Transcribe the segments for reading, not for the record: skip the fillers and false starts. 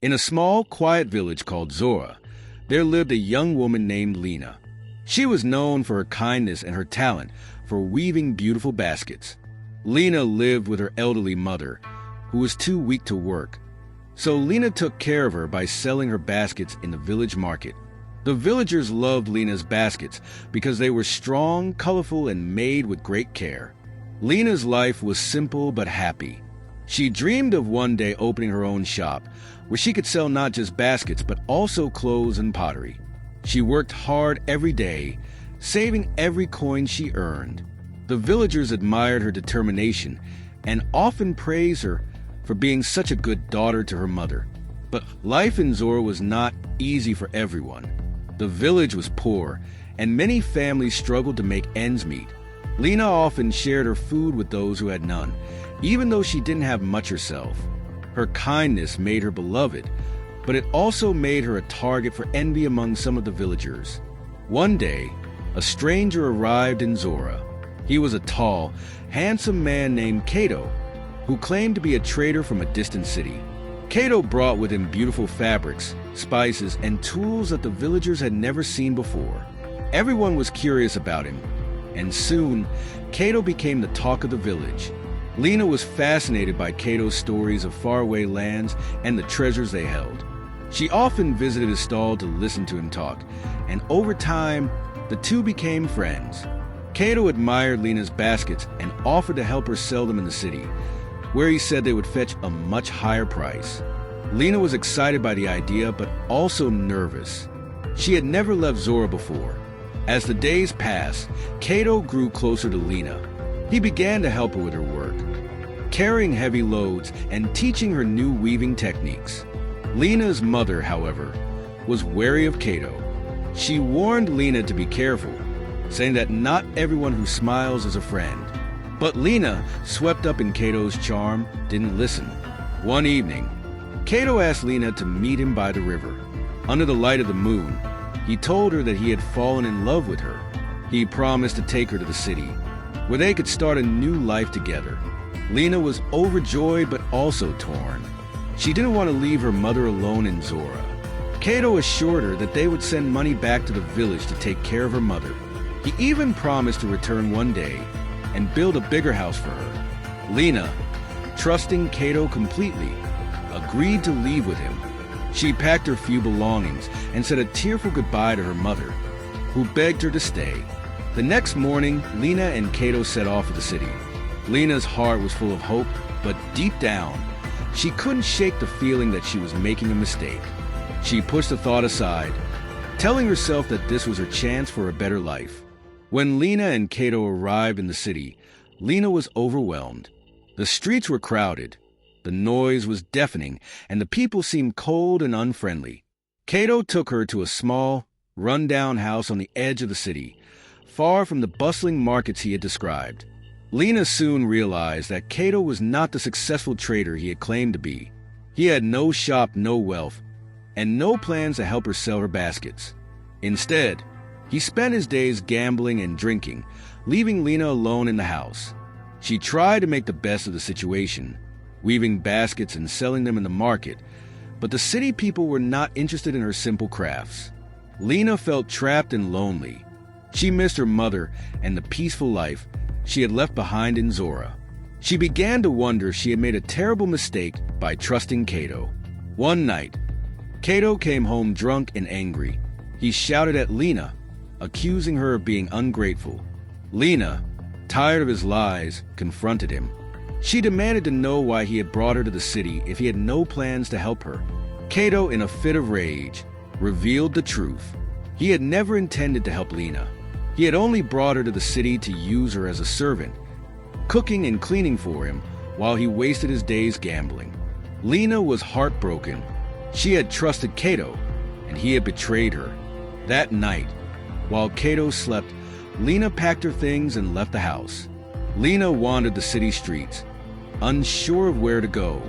In a small, quiet village called Zora, there lived a young woman named Lina. She was known for her kindness and her talent for weaving beautiful baskets. Lina lived with her elderly mother, who was too weak to work. So Lina took care of her by selling her baskets in the village market. The villagers loved Lina's baskets because they were strong, colorful, and made with great care. Lina's life was simple but happy. She dreamed of one day opening her own shop, where she could sell not just baskets but also clothes and pottery. She worked hard every day, saving every coin she earned. The villagers admired her determination and often praised her for being such a good daughter to her mother. But life in Zora was not easy for everyone. The village was poor, and many families struggled to make ends meet. Lina often shared her food with those who had none, even though she didn't have much herself. Her kindness made her beloved, but it also made her a target for envy among some of the villagers. One day, a stranger arrived in Zora. He was a tall, handsome man named Kato, who claimed to be a trader from a distant city. Kato brought with him beautiful fabrics, spices, and tools that the villagers had never seen before. Everyone was curious about him, and soon, Kato became the talk of the village. Lina was fascinated by Kato's stories of faraway lands and the treasures they held. She often visited his stall to listen to him talk, and over time, the two became friends. Kato admired Lina's baskets and offered to help her sell them in the city, where he said they would fetch a much higher price. Lina was excited by the idea, but also nervous. She had never left Zora before. As the days passed, Kato grew closer to Lina. He began to help her with her work, carrying heavy loads and teaching her new weaving techniques. Lina's mother, however, was wary of Kato. She warned Lina to be careful, saying that not everyone who smiles is a friend. But Lina, swept up in Kato's charm, didn't listen. One evening, Kato asked Lina to meet him by the river. Under the light of the moon, he told her that he had fallen in love with her. He promised to take her to the city, where they could start a new life together. Lina was overjoyed but also torn. She didn't want to leave her mother alone in Zora. Kato assured her that they would send money back to the village to take care of her mother. He even promised to return one day and build a bigger house for her. Lina, trusting Kato completely, agreed to leave with him. She packed her few belongings and said a tearful goodbye to her mother, who begged her to stay. The next morning, Lina and Kato set off for the city. Lina's heart was full of hope, but deep down, she couldn't shake the feeling that she was making a mistake. She pushed the thought aside, telling herself that this was her chance for a better life. When Lina and Kato arrived in the city, Lina was overwhelmed. The streets were crowded, the noise was deafening, and the people seemed cold and unfriendly. Kato took her to a small, run-down house on the edge of the city, far from the bustling markets he had described. Lina soon realized that Kato was not the successful trader he had claimed to be. He had no shop, no wealth, and no plans to help her sell her baskets. Instead, he spent his days gambling and drinking, leaving Lina alone in the house. She tried to make the best of the situation, weaving baskets and selling them in the market, but the city people were not interested in her simple crafts. Lina felt trapped and lonely. She missed her mother and the peaceful life she had left behind in Zora. She began to wonder if she had made a terrible mistake by trusting Kato. One night, Kato came home drunk and angry. He shouted at Lina, accusing her of being ungrateful. Lina, tired of his lies, confronted him. She demanded to know why he had brought her to the city if he had no plans to help her. Kato, in a fit of rage, revealed the truth. He had never intended to help Lina. He had only brought her to the city to use her as a servant, cooking and cleaning for him while he wasted his days gambling. Lina was heartbroken. She had trusted Kato, and he had betrayed her. That night, while Kato slept, Lina packed her things and left the house. Lina wandered the city streets, unsure of where to go.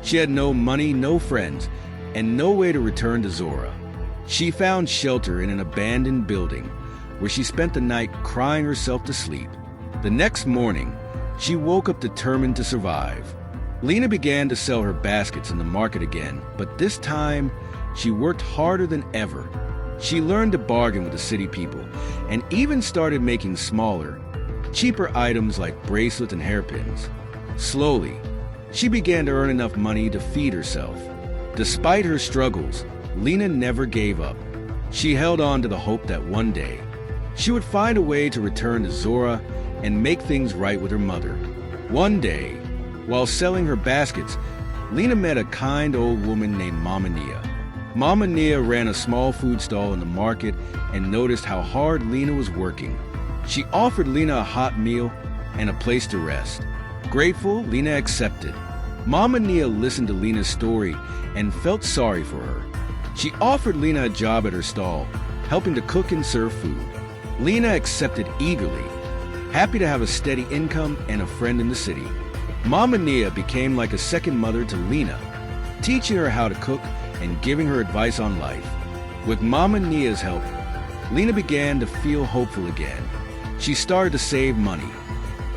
She had no money, no friends, and no way to return to Zora. She found shelter in an abandoned building, where she spent the night crying herself to sleep. The next morning, she woke up determined to survive. Lina began to sell her baskets in the market again, but this time she worked harder than ever. She learned to bargain with the city people and even started making smaller, cheaper items like bracelets and hairpins. Slowly, she began to earn enough money to feed herself. Despite her struggles, Lina never gave up. She held on to the hope that one day she would find a way to return to Zora and make things right with her mother. One day, while selling her baskets, Lina met a kind old woman named Mama Nia. Mama Nia ran a small food stall in the market and noticed how hard Lina was working. She offered Lina a hot meal and a place to rest. Grateful, Lina accepted. Mama Nia listened to Lina's story and felt sorry for her. She offered Lina a job at her stall, helping to cook and serve food. Lina accepted eagerly, happy to have a steady income and a friend in the city. Mama Nia became like a second mother to Lina, teaching her how to cook and giving her advice on life. With Mama Nia's help, Lina began to feel hopeful again. She started to save money,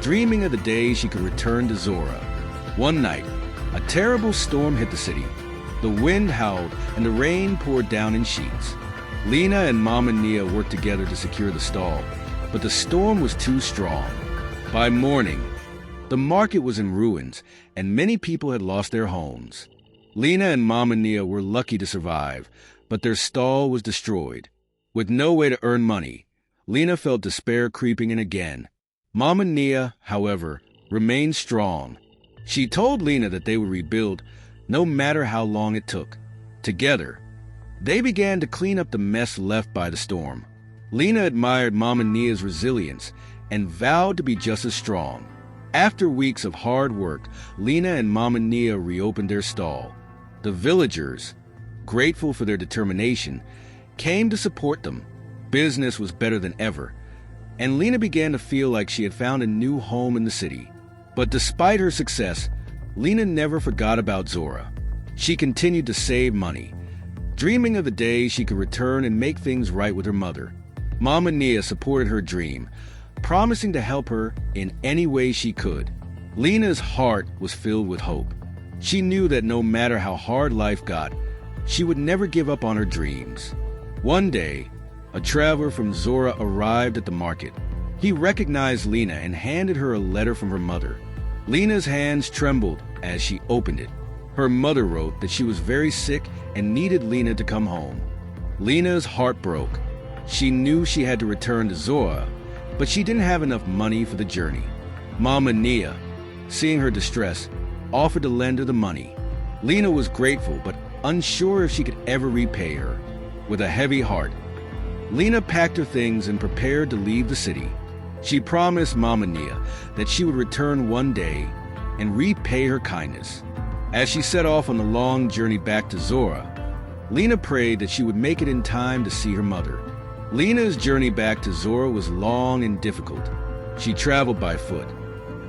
dreaming of the day she could return to Zora. One night, a terrible storm hit the city. The wind howled and the rain poured down in sheets. Lina and Mama Nia worked together to secure the stall, but the storm was too strong. By morning, the market was in ruins and many people had lost their homes. Lina and Mama Nia were lucky to survive, but their stall was destroyed. With no way to earn money, Lina felt despair creeping in again. Mama Nia, however, remained strong. She told Lina that they would rebuild no matter how long it took. Together, they began to clean up the mess left by the storm. Lina admired Mama Nia's resilience and vowed to be just as strong. After weeks of hard work, Lina and Mama Nia reopened their stall. The villagers, grateful for their determination, came to support them. Business was better than ever, and Lina began to feel like she had found a new home in the city. But despite her success, Lina never forgot about Zora. She continued to save money, dreaming of the day she could return and make things right with her mother. Mama Nia supported her dream, promising to help her in any way she could. Lina's heart was filled with hope. She knew that no matter how hard life got, she would never give up on her dreams. One day, a traveler from Zora arrived at the market. He recognized Lina and handed her a letter from her mother. Lina's hands trembled as she opened it. Her mother wrote that she was very sick and needed Lina to come home. Lina's heart broke. She knew she had to return to Zora, but she didn't have enough money for the journey. Mama Nia, seeing her distress, offered to lend her the money. Lina was grateful, but unsure if she could ever repay her. With a heavy heart, Lina packed her things and prepared to leave the city. She promised Mama Nia that she would return one day and repay her kindness. As she set off on the long journey back to Zora, Lina prayed that she would make it in time to see her mother. Lina's journey back to Zora was long and difficult. She traveled by foot,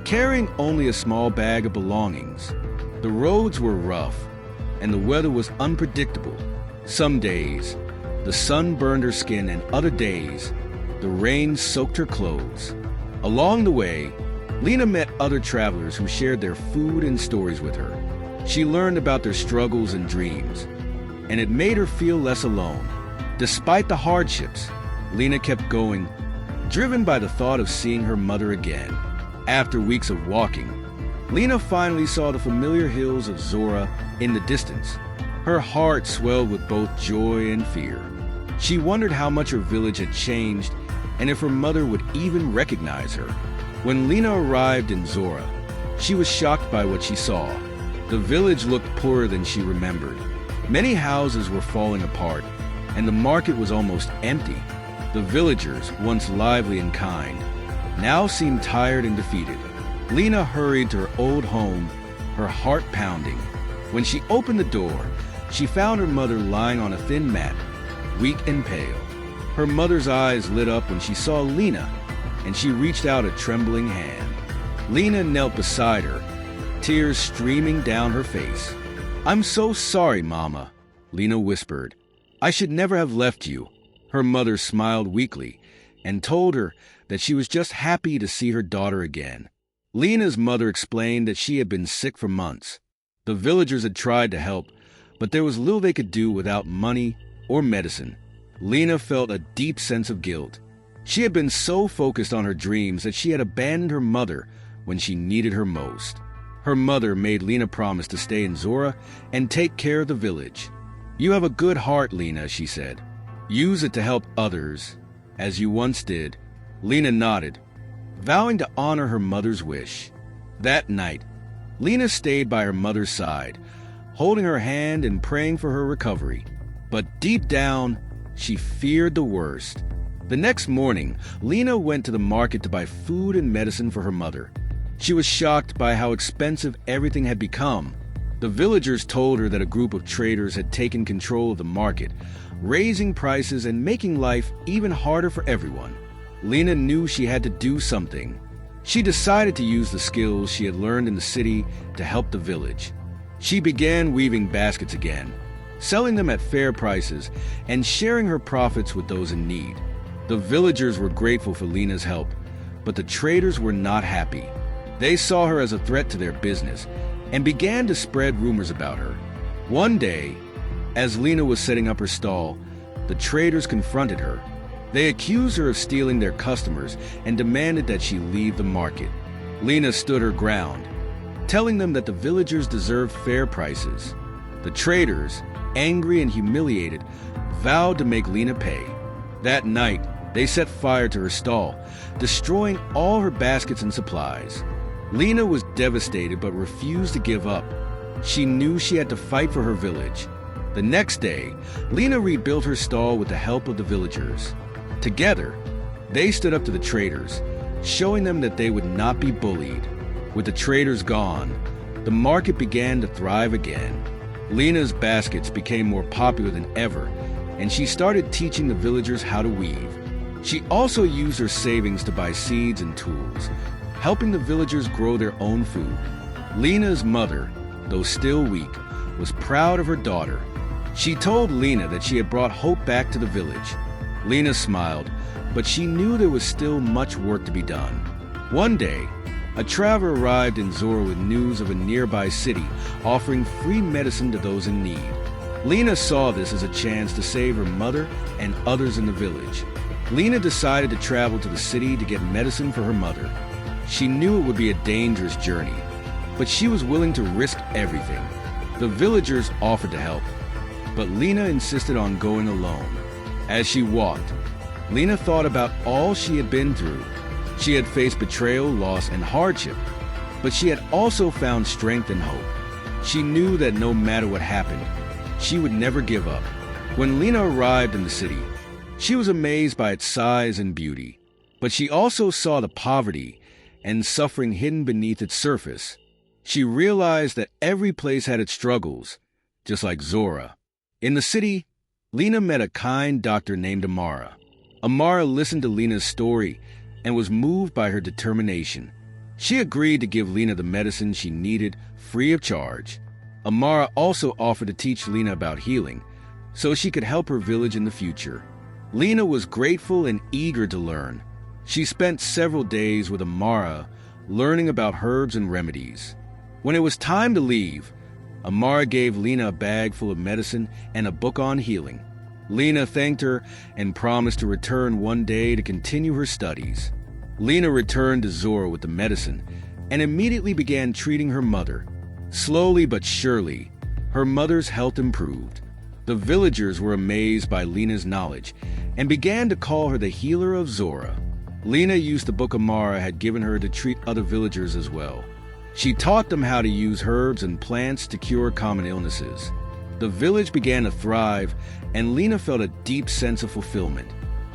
carrying only a small bag of belongings. The roads were rough, and the weather was unpredictable. Some days, the sun burned her skin, and other days, the rain soaked her clothes. Along the way, Lina met other travelers who shared their food and stories with her. She learned about their struggles and dreams, and it made her feel less alone. Despite the hardships, Lina kept going, driven by the thought of seeing her mother again. After weeks of walking, Lina finally saw the familiar hills of Zora in the distance. Her heart swelled with both joy and fear. She wondered how much her village had changed and if her mother would even recognize her. When Lina arrived in Zora, she was shocked by what she saw. The village looked poorer than she remembered. Many houses were falling apart, and the market was almost empty. The villagers, once lively and kind, now seemed tired and defeated. Lina hurried to her old home, her heart pounding. When she opened the door, she found her mother lying on a thin mat, weak and pale. Her mother's eyes lit up when she saw Lina, and she reached out a trembling hand. Lina knelt beside her, tears streaming down her face. "I'm so sorry, Mama," Lina whispered. "I should never have left you." Her mother smiled weakly and told her that she was just happy to see her daughter again. Lina's mother explained that she had been sick for months. The villagers had tried to help, but there was little they could do without money or medicine. Lina felt a deep sense of guilt. She had been so focused on her dreams that she had abandoned her mother when she needed her most. Her mother made Lina promise to stay in Zora and take care of the village. "You have a good heart, Lina," she said. "Use it to help others, as you once did." Lina nodded, vowing to honor her mother's wish. That night, Lina stayed by her mother's side, holding her hand and praying for her recovery. But deep down, she feared the worst. The next morning, Lina went to the market to buy food and medicine for her mother. She was shocked by how expensive everything had become. The villagers told her that a group of traders had taken control of the market, raising prices and making life even harder for everyone. Lina knew she had to do something. She decided to use the skills she had learned in the city to help the village. She began weaving baskets again, selling them at fair prices and sharing her profits with those in need. The villagers were grateful for Lina's help, but the traders were not happy. They saw her as a threat to their business and began to spread rumors about her. One day, as Lina was setting up her stall, the traders confronted her. They accused her of stealing their customers and demanded that she leave the market. Lina stood her ground, telling them that the villagers deserved fair prices. The traders, angry and humiliated, vowed to make Lina pay. That night, they set fire to her stall, destroying all her baskets and supplies. Lina was devastated but refused to give up. She knew she had to fight for her village. The next day, Lina rebuilt her stall with the help of the villagers. Together, they stood up to the traders, showing them that they would not be bullied. With the traders gone, the market began to thrive again. Lina's baskets became more popular than ever, and she started teaching the villagers how to weave. She also used her savings to buy seeds and tools, helping the villagers grow their own food. Lina's mother, though still weak, was proud of her daughter. She told Lina that she had brought hope back to the village. Lina smiled, but she knew there was still much work to be done. One day, a traveler arrived in Zora with news of a nearby city offering free medicine to those in need. Lina saw this as a chance to save her mother and others in the village. Lina decided to travel to the city to get medicine for her mother. She knew it would be a dangerous journey, but she was willing to risk everything. The villagers offered to help, but Lina insisted on going alone. As she walked, Lina thought about all she had been through. She had faced betrayal, loss, and hardship, but she had also found strength and hope. She knew that no matter what happened, she would never give up. When Lina arrived in the city, she was amazed by its size and beauty, but she also saw the poverty and suffering hidden beneath its surface. She realized that every place had its struggles, just like Zora. In the city, Lina met a kind doctor named Amara. Amara listened to Lina's story and was moved by her determination. She agreed to give Lina the medicine she needed free of charge. Amara also offered to teach Lina about healing, so she could help her village in the future. Lina was grateful and eager to learn. She spent several days with Amara, learning about herbs and remedies. When it was time to leave, Amara gave Lina a bag full of medicine and a book on healing. Lina thanked her and promised to return one day to continue her studies. Lina returned to Zora with the medicine and immediately began treating her mother. Slowly but surely, her mother's health improved. The villagers were amazed by Lina's knowledge and began to call her the healer of Zora. Lina used the book Amara had given her to treat other villagers as well. She taught them how to use herbs and plants to cure common illnesses. The village began to thrive, and Lina felt a deep sense of fulfillment.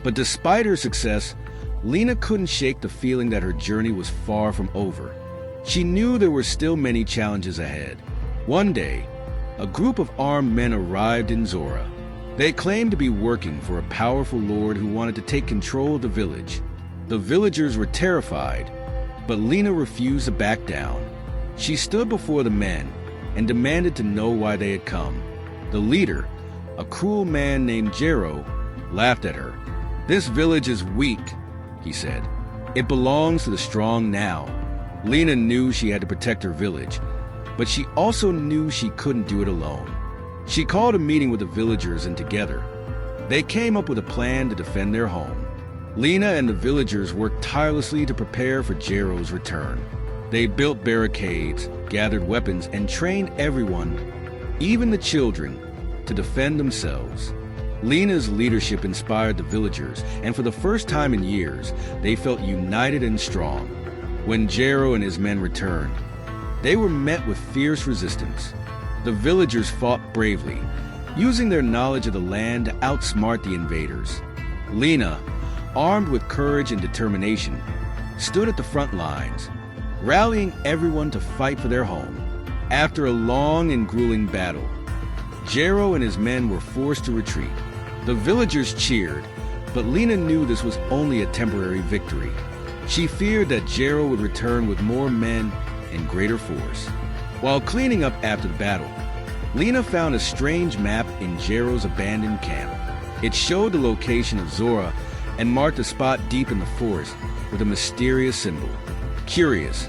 But despite her success, Lina couldn't shake the feeling that her journey was far from over. She knew there were still many challenges ahead. One day, a group of armed men arrived in Zora. They claimed to be working for a powerful lord who wanted to take control of the village. The villagers were terrified, but Lina refused to back down. She stood before the men and demanded to know why they had come. The leader, a cruel man named Zora, laughed at her. "This village is weak," he said. "It belongs to the strong now. Lina knew she had to protect her village, but she also knew she couldn't do it alone. She called a meeting with the villagers, and together, they came up with a plan to defend their home. Lina and the villagers worked tirelessly to prepare for Jero's return. They built barricades, gathered weapons, and trained everyone, even the children, to defend themselves. Lina's leadership inspired the villagers, and for the first time in years, they felt united and strong. When Jero and his men returned, they were met with fierce resistance. The villagers fought bravely, using their knowledge of the land to outsmart the invaders. Lina, armed with courage and determination, stood at the front lines, rallying everyone to fight for their home. After a long and grueling battle, Jero and his men were forced to retreat. The villagers cheered, but Lina knew this was only a temporary victory. She feared that Jero would return with more men and greater force. While cleaning up after the battle, Lina found a strange map in Jero's abandoned camp. It showed the location of Zora and marked a spot deep in the forest with a mysterious symbol. Curious,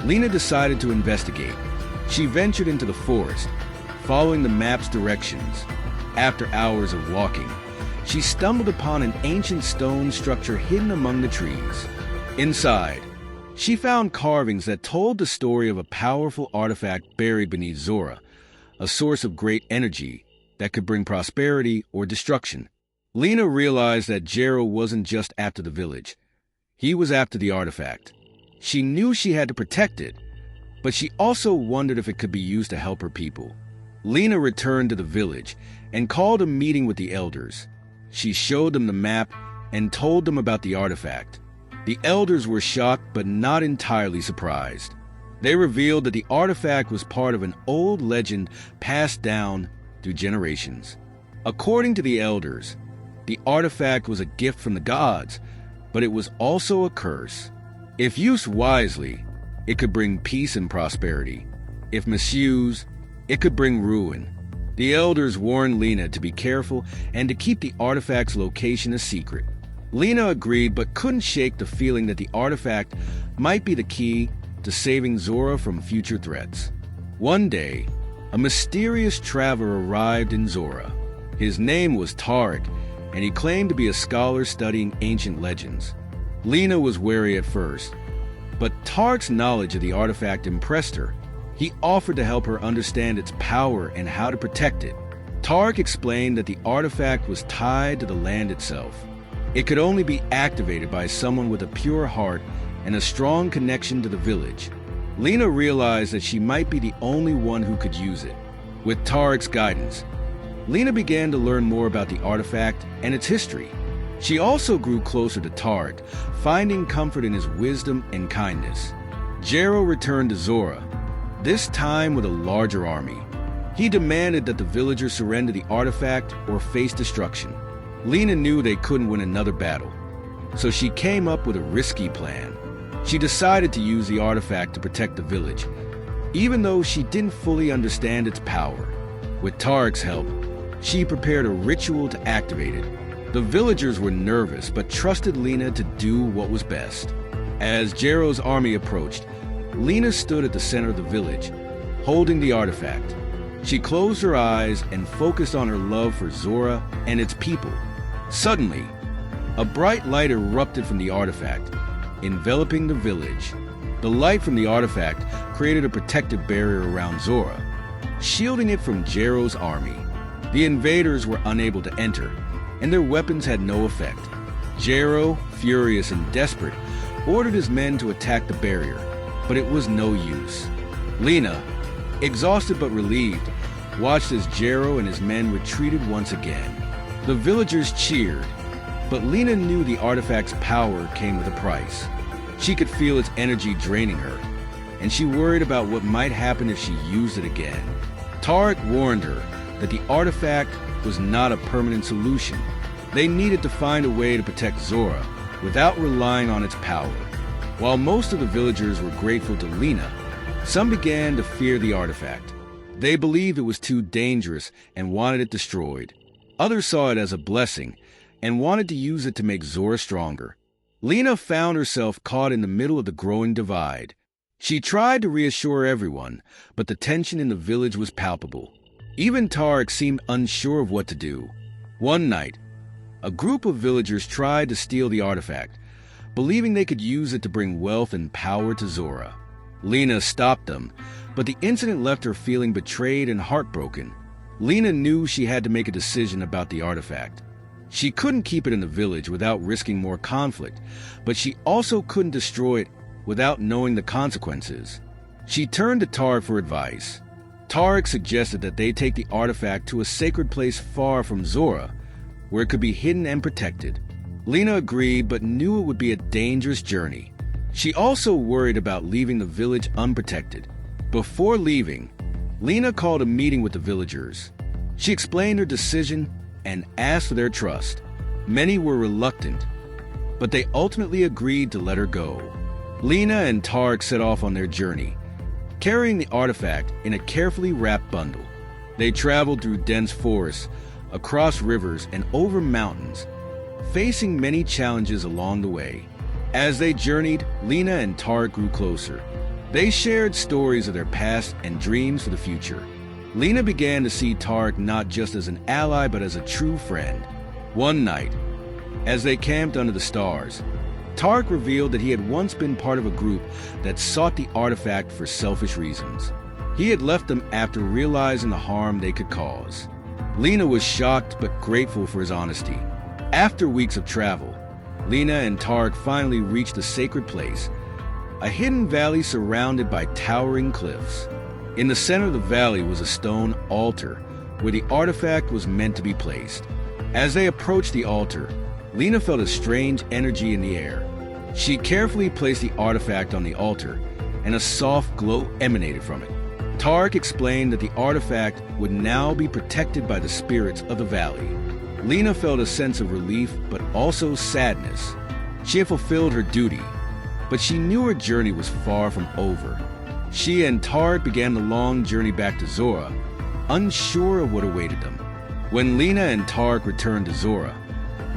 Lina decided to investigate. She ventured into the forest, following the map's directions. After hours of walking, she stumbled upon an ancient stone structure hidden among the trees. Inside, she found carvings that told the story of a powerful artifact buried beneath Zora, a source of great energy that could bring prosperity or destruction. Lina realized that Jero wasn't just after the village. He was after the artifact. She knew she had to protect it, but she also wondered if it could be used to help her people. Lina returned to the village and called a meeting with the elders. She showed them the map and told them about the artifact. The elders were shocked but not entirely surprised. They revealed that the artifact was part of an old legend passed down through generations. According to the elders, the artifact was a gift from the gods, but it was also a curse. If used wisely, it could bring peace and prosperity. If misused, it could bring ruin. The elders warned Lina to be careful and to keep the artifact's location a secret. Lina agreed but couldn't shake the feeling that the artifact might be the key to saving Zora from future threats. One day, a mysterious traveler arrived in Zora. His name was Tarek, and he claimed to be a scholar studying ancient legends. Lina was wary at first, but Tarek's knowledge of the artifact impressed her. He offered to help her understand its power and how to protect it. Tarek explained that the artifact was tied to the land itself. It could only be activated by someone with a pure heart and a strong connection to the village. Lina realized that she might be the only one who could use it. With Tarek's guidance, Lina began to learn more about the artifact and its history. She also grew closer to Tarek, finding comfort in his wisdom and kindness. Jero returned to Zora, this time with a larger army. He demanded that the villagers surrender the artifact or face destruction. Lina knew they couldn't win another battle, so she came up with a risky plan. She decided to use the artifact to protect the village, even though she didn't fully understand its power. With Tarek's help, she prepared a ritual to activate it. The villagers were nervous but trusted Lina to do what was best. As Jero's army approached, Lina stood at the center of the village, holding the artifact. She closed her eyes and focused on her love for Zora and its people. Suddenly, a bright light erupted from the artifact, enveloping the village. The light from the artifact created a protective barrier around Zora, shielding it from Jero's army. The invaders were unable to enter, and their weapons had no effect. Jero, furious and desperate, ordered his men to attack the barrier, but it was no use. Lina, exhausted but relieved, watched as Jero and his men retreated once again. The villagers cheered, but Lina knew the artifact's power came with a price. She could feel its energy draining her, and she worried about what might happen if she used it again. Tarek warned her that the artifact was not a permanent solution. They needed to find a way to protect Zora without relying on its power. While most of the villagers were grateful to Lina, some began to fear the artifact. They believed it was too dangerous and wanted it destroyed. Others saw it as a blessing and wanted to use it to make Zora stronger. Lina found herself caught in the middle of the growing divide. She tried to reassure everyone, but the tension in the village was palpable. Even Tarek seemed unsure of what to do. One night, a group of villagers tried to steal the artifact, believing they could use it to bring wealth and power to Zora. Lina stopped them, but the incident left her feeling betrayed and heartbroken. Lina knew she had to make a decision about the artifact. She couldn't keep it in the village without risking more conflict, but she also couldn't destroy it without knowing the consequences. She turned to Tarek for advice. Tarek suggested that they take the artifact to a sacred place far from Zora, where it could be hidden and protected. Lina agreed, but knew it would be a dangerous journey. She also worried about leaving the village unprotected. Before leaving, Lina called a meeting with the villagers. She explained her decision and asked for their trust. Many were reluctant, but they ultimately agreed to let her go. Lina and Tarek set off on their journey, carrying the artifact in a carefully wrapped bundle. They traveled through dense forests, across rivers, and over mountains, facing many challenges along the way. As they journeyed, Lina and Tarek grew closer. They shared stories of their past and dreams for the future. Lina began to see Tarek not just as an ally, but as a true friend. One night, as they camped under the stars, Tarek revealed that he had once been part of a group that sought the artifact for selfish reasons. He had left them after realizing the harm they could cause. Lina was shocked but grateful for his honesty. After weeks of travel, Lina and Tarek finally reached the sacred place, a hidden valley surrounded by towering cliffs. In the center of the valley was a stone altar where the artifact was meant to be placed. As they approached the altar, Lina felt a strange energy in the air. She carefully placed the artifact on the altar, and a soft glow emanated from it. Tarek explained that the artifact would now be protected by the spirits of the valley. Lina felt a sense of relief, but also sadness. She had fulfilled her duty, but she knew her journey was far from over. She and Tarek began the long journey back to Zora, unsure of what awaited them. When Lina and Tarek returned to Zora,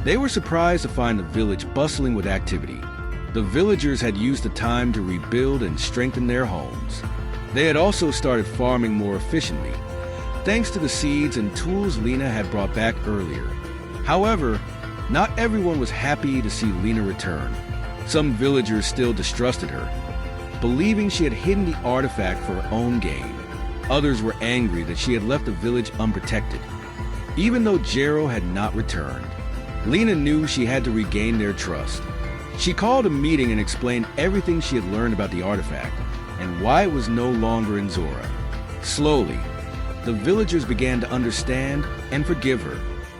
they were surprised to find the village bustling with activity. The villagers had used the time to rebuild and strengthen their homes. They had also started farming more efficiently, thanks to the seeds and tools Lina had brought back earlier. However, not everyone was happy to see Lina return. Some villagers still distrusted her, believing she had hidden the artifact for her own gain. Others were angry that she had left the village unprotected, even though Jero had not returned. Lina knew she had to regain their trust. She called a meeting and explained everything she had learned about the artifact and why it was no longer in Zora. Slowly, the villagers began to understand and forgive her.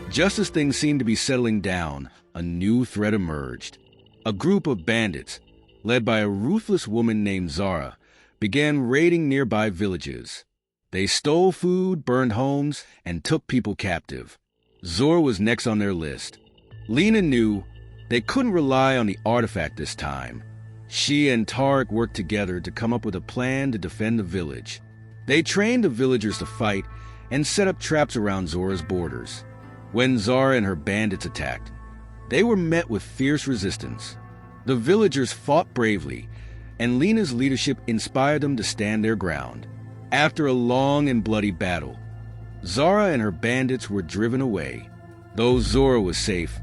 Just as things seemed to be settling down, a new threat emerged. A group of bandits, led by a ruthless woman named Zora, began raiding nearby villages. They stole food, burned homes, and took people captive. Zora was next on their list. Lina knew they couldn't rely on the artifact this time. She and Tarek worked together to come up with a plan to defend the village. They trained the villagers to fight and set up traps around Zora's borders. When Zora and her bandits attacked, they were met with fierce resistance. The villagers fought bravely, and Lina's leadership inspired them to stand their ground. After a long and bloody battle, Zora and her bandits were driven away. Though Zora was safe,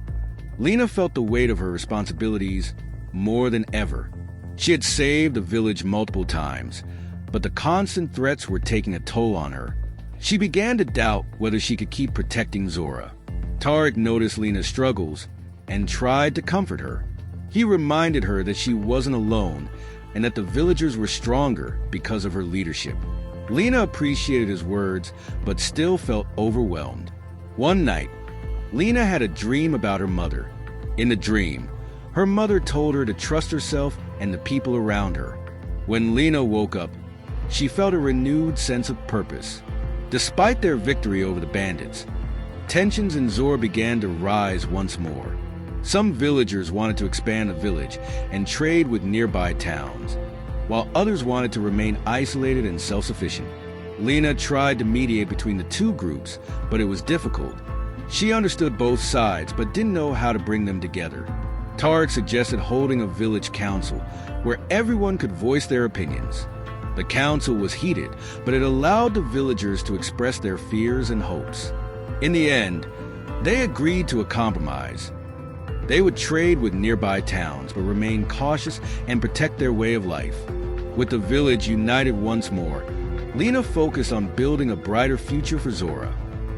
Lina felt the weight of her responsibilities more than ever. She had saved the village multiple times, but the constant threats were taking a toll on her. She began to doubt whether she could keep protecting Zora. Tarek noticed Lina's struggles and tried to comfort her. He reminded her that she wasn't alone and that the villagers were stronger because of her leadership. Lina appreciated his words, but still felt overwhelmed. One night, Lina had a dream about her mother. In the dream, her mother told her to trust herself and the people around her. When Lina woke up, she felt a renewed sense of purpose. Despite their victory over the bandits, tensions in Zora began to rise once more. Some villagers wanted to expand the village and trade with nearby towns, while others wanted to remain isolated and self-sufficient. Lina tried to mediate between the two groups, but it was difficult. She understood both sides, but didn't know how to bring them together. Tarek suggested holding a village council where everyone could voice their opinions. The council was heated, but it allowed the villagers to express their fears and hopes. In the end, they agreed to a compromise. They would trade with nearby towns, but remain cautious and protect their way of life. With the village united once more, Lina focused on building a brighter future for Zora.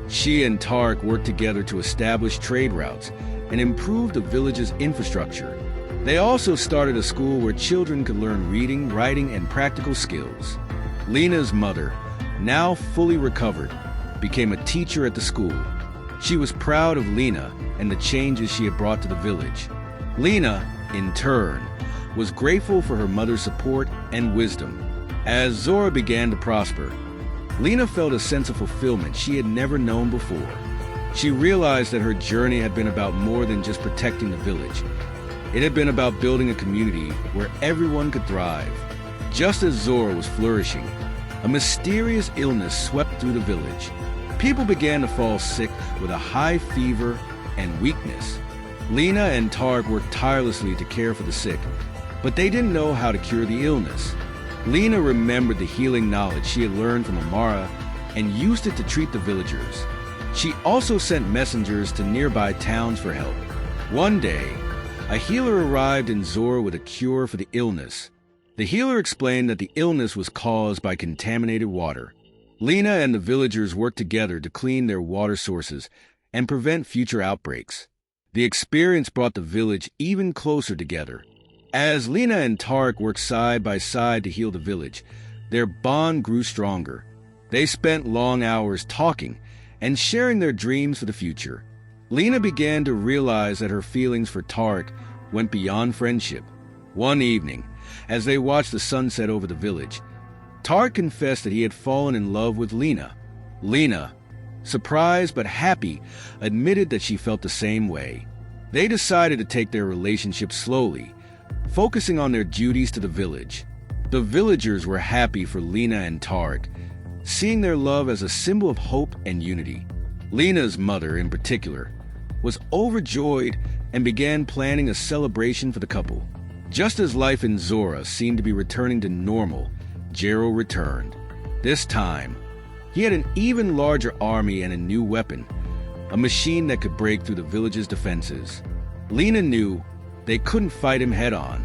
She and Tarek worked together to establish trade routes and improve the village's infrastructure. They also started a school where children could learn reading, writing, and practical skills. Lina's mother, now fully recovered, became a teacher at the school. She was proud of Lina and the changes she had brought to the village. Lina, in turn, was grateful for her mother's support and wisdom. As Zora began to prosper, Lina felt a sense of fulfillment she had never known before. She realized that her journey had been about more than just protecting the village. It had been about building a community where everyone could thrive. Just as Zora was flourishing, a mysterious illness swept through the village. People began to fall sick with a high fever and weakness. Lina and Tarek worked tirelessly to care for the sick, but they didn't know how to cure the illness. Lina remembered the healing knowledge she had learned from Amara and used it to treat the villagers. She also sent messengers to nearby towns for help. One day, a healer arrived in Zora with a cure for the illness. The healer explained that the illness was caused by contaminated water. Lina and the villagers worked together to clean their water sources and prevent future outbreaks. The experience brought the village even closer together. As Lina and Tarek worked side by side to heal the village, their bond grew stronger. They spent long hours talking and sharing their dreams for the future. Lina began to realize that her feelings for Tarek went beyond friendship. One evening, as they watched the sunset over the village, Tarek confessed that he had fallen in love with Lina. Lina, surprised but happy, admitted that she felt the same way. They decided to take their relationship slowly, focusing on their duties to the village. The villagers were happy for Lina and Tarek, seeing their love as a symbol of hope and unity. Lina's mother, in particular, was overjoyed and began planning a celebration for the couple. Just as life in Zora seemed to be returning to normal, Jero returned. This time, he had an even larger army and a new weapon, a machine that could break through the village's defenses. Lina knew they couldn't fight him head-on.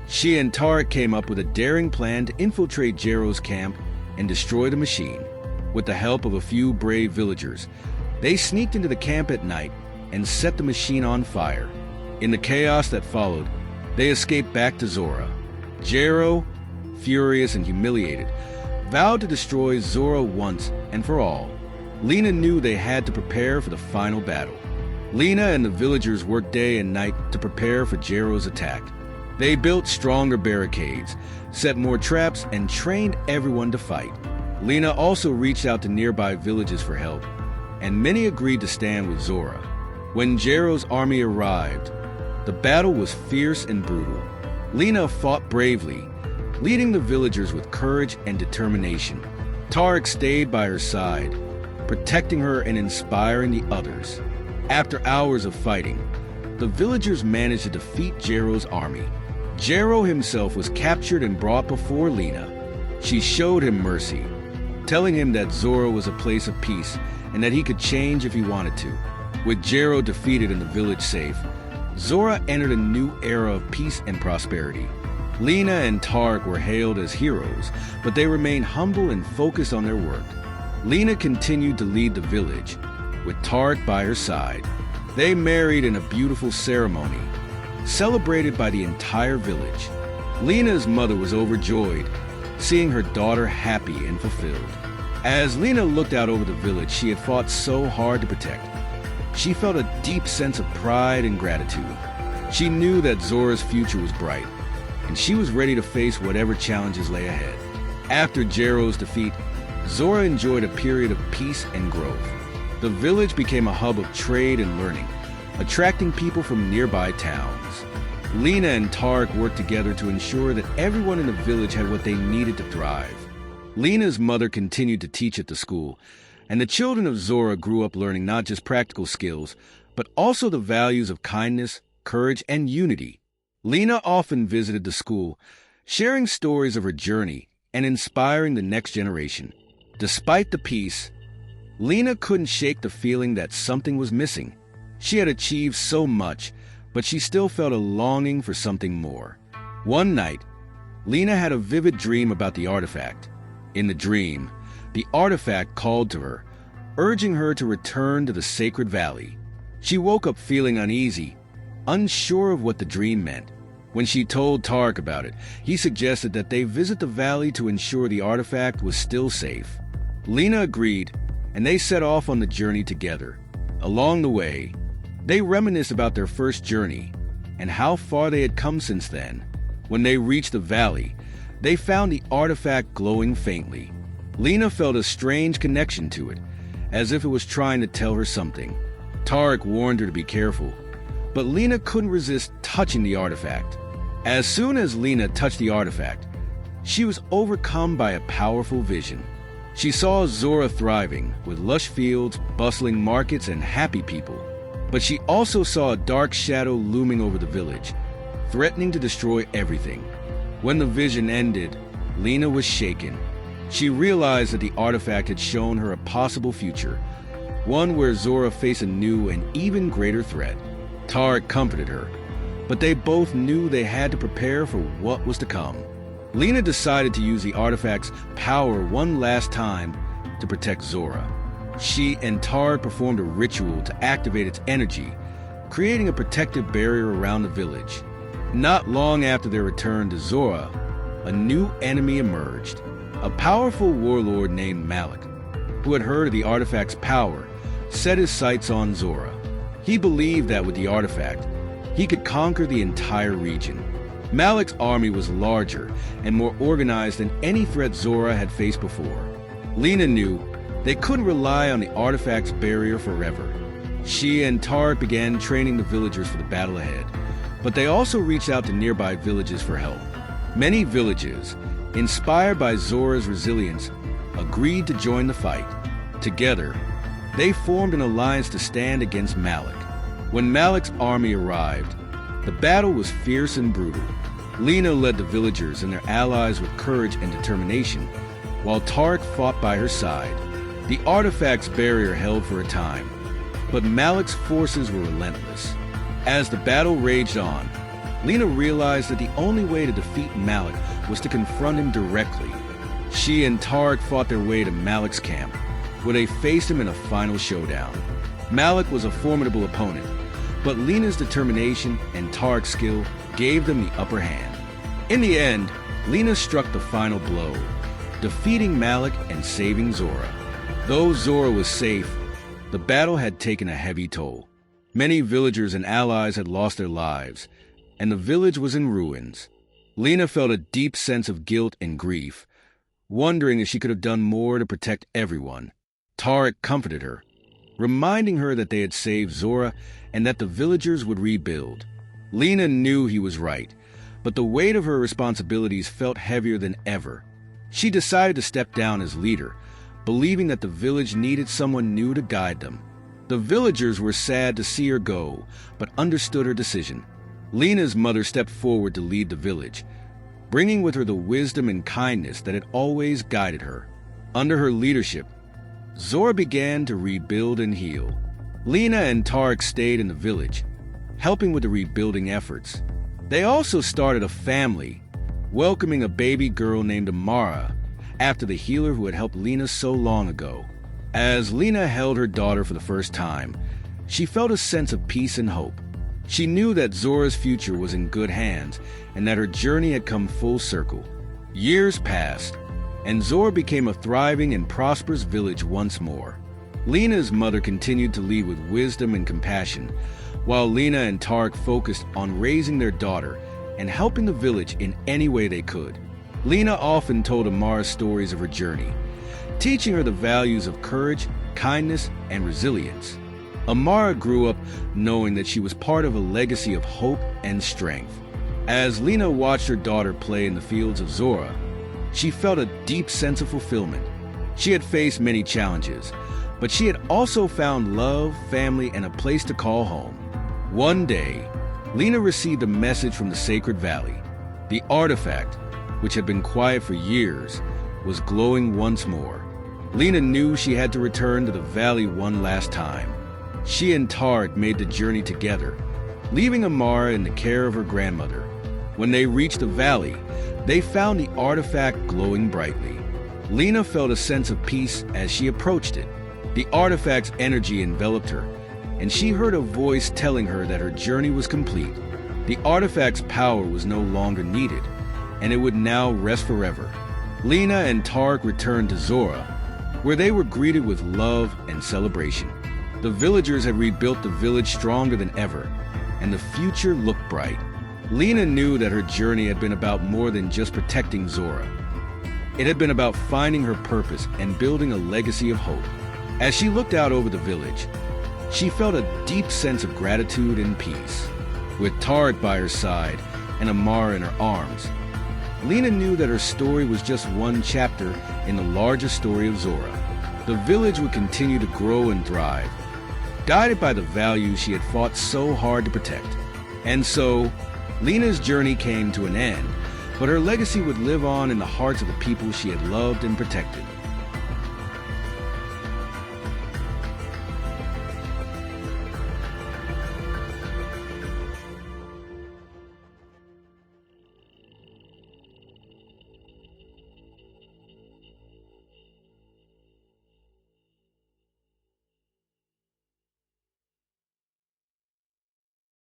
She and Tarek came up with a daring plan to infiltrate Jero's camp and destroy the machine. With the help of a few brave villagers, they sneaked into the camp at night and set the machine on fire. In the chaos that followed, they escaped back to Zora. Jero, furious and humiliated, vowed to destroy Zora once and for all. Lina knew they had to prepare for the final battle. Lina and the villagers worked day and night to prepare for Jero's attack. They built stronger barricades, set more traps, and trained everyone to fight. Lina also reached out to nearby villages for help, and many agreed to stand with Zora. When Jero's army arrived, the battle was fierce and brutal. Lina fought bravely, leading the villagers with courage and determination. Tarek stayed by her side, protecting her and inspiring the others. After hours of fighting, the villagers managed to defeat Jero's army. Jero himself was captured and brought before Lina. She showed him mercy, telling him that Zora was a place of peace and that he could change if he wanted to. With Jero defeated and the village safe, Zora entered a new era of peace and prosperity. Lina and Tarek were hailed as heroes, but they remained humble and focused on their work. Lina continued to lead the village, with Tarek by her side. They married in a beautiful ceremony, celebrated by the entire village. Lina's mother was overjoyed, seeing her daughter happy and fulfilled. As Lina looked out over the village she had fought so hard to protect, she felt a deep sense of pride and gratitude. She knew that Zora's future was bright, and she was ready to face whatever challenges lay ahead. After Jero's defeat, Zora enjoyed a period of peace and growth. The village became a hub of trade and learning, attracting people from nearby towns. Lina and Tarek worked together to ensure that everyone in the village had what they needed to thrive. Lina's mother continued to teach at the school, and the children of Zora grew up learning not just practical skills, but also the values of kindness, courage, and unity. Lina often visited the school, sharing stories of her journey and inspiring the next generation. Despite the peace, Lina couldn't shake the feeling that something was missing. She had achieved so much, but she still felt a longing for something more. One night, Lina had a vivid dream about the artifact. In the dream, the artifact called to her, urging her to return to the sacred valley. She woke up feeling uneasy, unsure of what the dream meant. When she told Tarek about it, he suggested that they visit the valley to ensure the artifact was still safe. Lina agreed, and they set off on the journey together. Along the way, they reminisced about their first journey and how far they had come since then. When they reached the valley, they found the artifact glowing faintly. Lina felt a strange connection to it, as if it was trying to tell her something. Tarek warned her to be careful, but Lina couldn't resist touching the artifact. As soon as Lina touched the artifact, she was overcome by a powerful vision. She saw Zora thriving, with lush fields, bustling markets, and happy people. But she also saw a dark shadow looming over the village, threatening to destroy everything. When the vision ended, Lina was shaken. She realized that the artifact had shown her a possible future, one where Zora faced a new and even greater threat. Tarek comforted her, but they both knew they had to prepare for what was to come. Lina decided to use the artifact's power one last time to protect Zora. She and Tarek performed a ritual to activate its energy, creating a protective barrier around the village. Not long after their return to Zora, a new enemy emerged, a powerful warlord named Malik, who had heard of the artifact's power, set his sights on Zora. He believed that with the artifact, he could conquer the entire region. Malik's army was larger and more organized than any threat Zora had faced before. Lina knew they couldn't rely on the artifact's barrier forever. She and Tarek began training the villagers for the battle ahead, but they also reached out to nearby villages for help. Many villages, inspired by Zora's resilience, agreed to join the fight. Together, they formed an alliance to stand against Malik. When Malik's army arrived, the battle was fierce and brutal. Lina led the villagers and their allies with courage and determination, while Tarek fought by her side. The artifact's barrier held for a time, but Malik's forces were relentless. As the battle raged on, Lina realized that the only way to defeat Malik was to confront him directly. She and Tarek fought their way to Malik's camp, where they faced him in a final showdown. Malik was a formidable opponent, but Lina's determination and Tarek's skill gave them the upper hand. In the end, Lina struck the final blow, defeating Malik and saving Zora. Though Zora was safe, the battle had taken a heavy toll. Many villagers and allies had lost their lives, and the village was in ruins. Lina felt a deep sense of guilt and grief, wondering if she could have done more to protect everyone. Tarek comforted her, reminding her that they had saved Zora and that the villagers would rebuild. Lina knew he was right, but the weight of her responsibilities felt heavier than ever. She decided to step down as leader, believing that the village needed someone new to guide them. The villagers were sad to see her go, but understood her decision. Lina's mother stepped forward to lead the village, bringing with her the wisdom and kindness that had always guided her. Under her leadership, Zora began to rebuild and heal. Lina and Tarek stayed in the village, helping with the rebuilding efforts. They also started a family, welcoming a baby girl named Amara, after the healer who had helped Lina so long ago. As Lina held her daughter for the first time, she felt a sense of peace and hope. She knew that Zora's future was in good hands and that her journey had come full circle. Years passed, and Zora became a thriving and prosperous village once more. Lina's mother continued to lead with wisdom and compassion, while Lina and Tarek focused on raising their daughter and helping the village in any way they could. Lina often told Amara stories of her journey, teaching her the values of courage, kindness, and resilience. Amara grew up knowing that she was part of a legacy of hope and strength. As Lina watched her daughter play in the fields of Zora, she felt a deep sense of fulfillment. She had faced many challenges, but she had also found love, family, and a place to call home. One day, Lina received a message from the Sacred Valley. The artifact, which had been quiet for years, was glowing once more. Lina knew she had to return to the valley one last time. She and Tarek made the journey together, leaving Amara in the care of her grandmother. When they reached the valley, they found the artifact glowing brightly. Lina felt a sense of peace as she approached it. The artifact's energy enveloped her, and she heard a voice telling her that her journey was complete. The artifact's power was no longer needed, and it would now rest forever. Lina and Tarek returned to Zora, where they were greeted with love and celebration. The villagers had rebuilt the village stronger than ever, and the future looked bright. Lina knew that her journey had been about more than just protecting Zora. It had been about finding her purpose and building a legacy of hope. As she looked out over the village, she felt a deep sense of gratitude and peace. With Tarek by her side and Amara in her arms, Lina knew that her story was just one chapter in the larger story of Zora. The village would continue to grow and thrive, guided by the values she had fought so hard to protect. And so, Lina's journey came to an end, but her legacy would live on in the hearts of the people she had loved and protected.